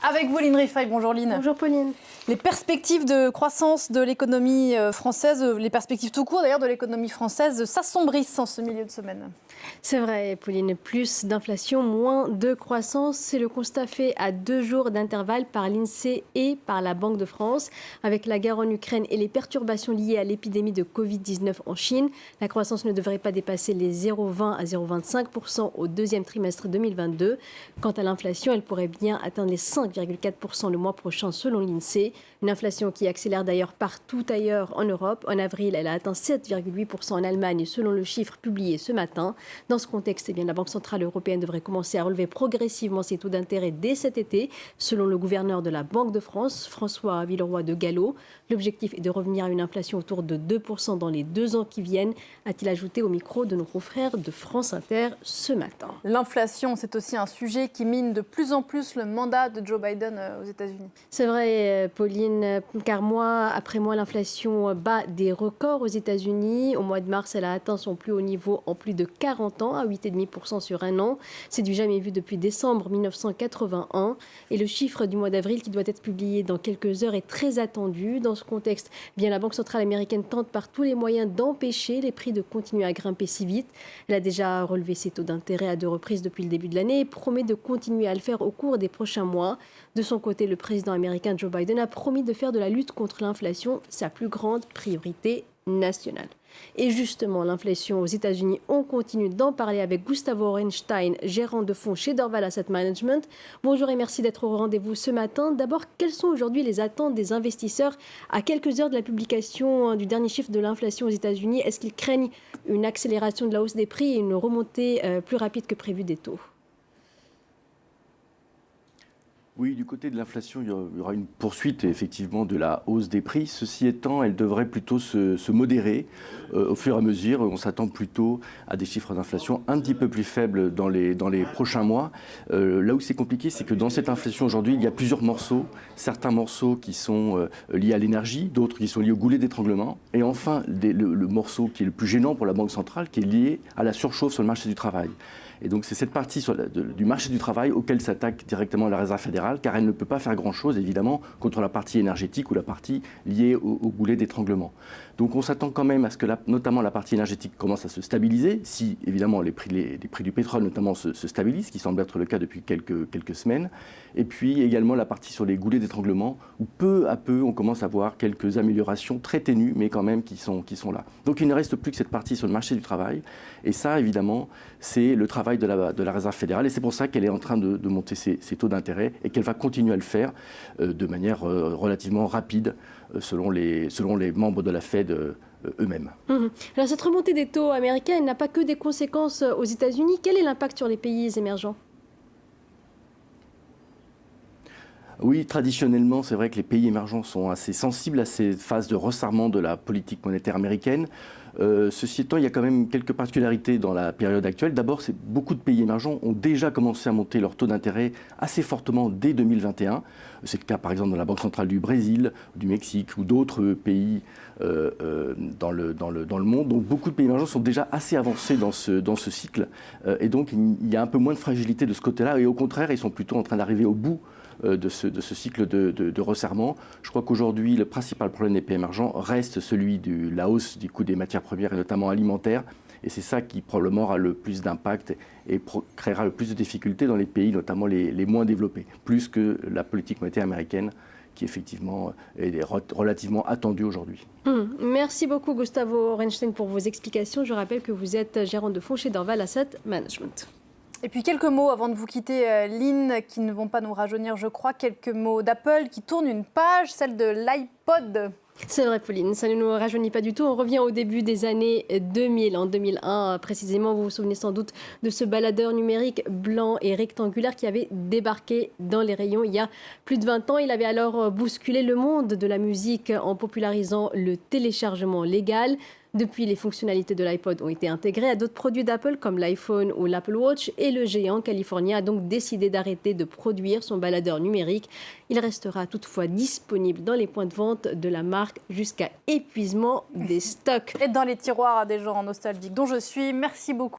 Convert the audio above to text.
Avec vous, Lynn Rifaille. Bonjour Lynn. Bonjour Pauline. Les perspectives de croissance de l'économie française, les perspectives tout court d'ailleurs de l'économie française, s'assombrissent en ce milieu de semaine. C'est vrai Pauline, plus d'inflation, moins de croissance. C'est le constat fait à 2 jours d'intervalle par l'INSEE et par la Banque de France. Avec la guerre en Ukraine et les perturbations liées à l'épidémie de Covid-19 en Chine, la croissance ne devrait pas dépasser les 0,20 à 0,25% au deuxième trimestre 2022. Quant à l'inflation, elle pourrait bien atteindre les 5,4% le mois prochain selon l'INSEE. Une inflation qui accélère d'ailleurs partout ailleurs en Europe. En avril, elle a atteint 7,8% en Allemagne selon le chiffre publié ce matin. Dans ce contexte, la Banque centrale européenne devrait commencer à relever progressivement ses taux d'intérêt dès cet été, selon le gouverneur de la Banque de France, François Villeroy de Galhau. L'objectif est de revenir à une inflation autour de 2% dans les 2 ans qui viennent, a-t-il ajouté au micro de nos confrères de France Inter ce matin. L'inflation, c'est aussi un sujet qui mine de plus en plus le mandat de Joe Biden aux États-Unis. C'est vrai, Pauline, car mois après mois, l'inflation bat des records aux États-Unis. Au mois de mars, elle a atteint son plus haut niveau en plus de 40 ans, à 8,5% sur un an. C'est du jamais vu depuis décembre 1981. Et le chiffre du mois d'avril, qui doit être publié dans quelques heures, est très attendu. Dans ce contexte, la Banque centrale américaine tente par tous les moyens d'empêcher les prix de continuer à grimper si vite. Elle a déjà relevé ses taux d'intérêt à 2 reprises depuis le début de l'année et promet de continuer à le faire au cours des prochains mois. De son côté, le président américain Joe Biden a promis de faire de la lutte contre l'inflation sa plus grande priorité nationale. Et justement, l'inflation aux États-Unis, on continue d'en parler avec Gustavo Orenstein, gérant de fonds chez Dorval Asset Management. Bonjour et merci d'être au rendez-vous ce matin. D'abord, quelles sont aujourd'hui les attentes des investisseurs à quelques heures de la publication du dernier chiffre de l'inflation aux États-Unis? Est-ce qu'ils craignent une accélération de la hausse des prix et une remontée plus rapide que prévu des taux? Oui, du côté de l'inflation, il y aura une poursuite effectivement de la hausse des prix. Ceci étant, elle devrait plutôt se modérer au fur et à mesure. On s'attend plutôt à des chiffres d'inflation un petit peu plus faibles dans les prochains mois. Là où c'est compliqué, c'est que dans cette inflation aujourd'hui, il y a plusieurs morceaux. Certains morceaux qui sont liés à l'énergie, d'autres qui sont liés au goulet d'étranglement. Et enfin, le morceau qui est le plus gênant pour la Banque centrale, qui est lié à la surchauffe sur le marché du travail. Et donc c'est cette partie du marché du travail auquel s'attaque directement la Réserve fédérale, car elle ne peut pas faire grand-chose, évidemment, contre la partie énergétique ou la partie liée au goulet d'étranglement. Donc on s'attend quand même à ce que notamment la partie énergétique commence à se stabiliser, si évidemment les prix du pétrole notamment se stabilisent, ce qui semble être le cas depuis quelques semaines. Et puis également la partie sur les goulets d'étranglement, où peu à peu on commence à voir quelques améliorations très ténues, mais quand même qui sont là. Donc il ne reste plus que cette partie sur le marché du travail. Et ça, évidemment, c'est le travail de la Réserve fédérale. Et c'est pour ça qu'elle est en train de monter ses taux d'intérêt et qu'elle va continuer à le faire de manière relativement rapide selon les membres de la Fed eux-mêmes. Alors cette remontée des taux américains, elle n'a pas que des conséquences aux États-Unis. Quel est l'impact sur les pays émergents ? Oui, traditionnellement, c'est vrai que les pays émergents sont assez sensibles à ces phases de resserrement de la politique monétaire américaine. Ceci étant, il y a quand même quelques particularités dans la période actuelle. D'abord, beaucoup de pays émergents ont déjà commencé à monter leur taux d'intérêt assez fortement dès 2021. C'est le cas par exemple dans la Banque centrale du Brésil, du Mexique ou d'autres pays dans le monde. Donc beaucoup de pays émergents sont déjà assez avancés dans ce cycle. Et donc il y a un peu moins de fragilité de ce côté-là. Et au contraire, ils sont plutôt en train d'arriver au bout de ce cycle de resserrement. Je crois qu'aujourd'hui, le principal problème des pays émergents reste celui de la hausse du coût des matières premières et notamment alimentaires. Et c'est ça qui probablement aura le plus d'impact et créera le plus de difficultés dans les pays, notamment les moins développés, plus que la politique monétaire américaine qui effectivement est relativement attendue aujourd'hui. Merci beaucoup Gustavo Orenstein pour vos explications. Je rappelle que vous êtes gérant de fonds chez Dorval Asset Management. Et puis quelques mots avant de vous quitter, Lynn, qui ne vont pas nous rajeunir, je crois. Quelques mots d'Apple qui tourne une page, celle de l'iPod. C'est vrai, Pauline, ça ne nous rajeunit pas du tout. On revient au début des années 2000. En 2001, précisément, vous vous souvenez sans doute de ce baladeur numérique blanc et rectangulaire qui avait débarqué dans les rayons il y a plus de 20 ans. Il avait alors bousculé le monde de la musique en popularisant le téléchargement légal. Depuis, les fonctionnalités de l'iPod ont été intégrées à d'autres produits d'Apple comme l'iPhone ou l'Apple Watch et le géant californien a donc décidé d'arrêter de produire son baladeur numérique. Il restera toutefois disponible dans les points de vente de la marque jusqu'à épuisement des stocks. Et dans les tiroirs des gens nostalgiques dont je suis. Merci beaucoup.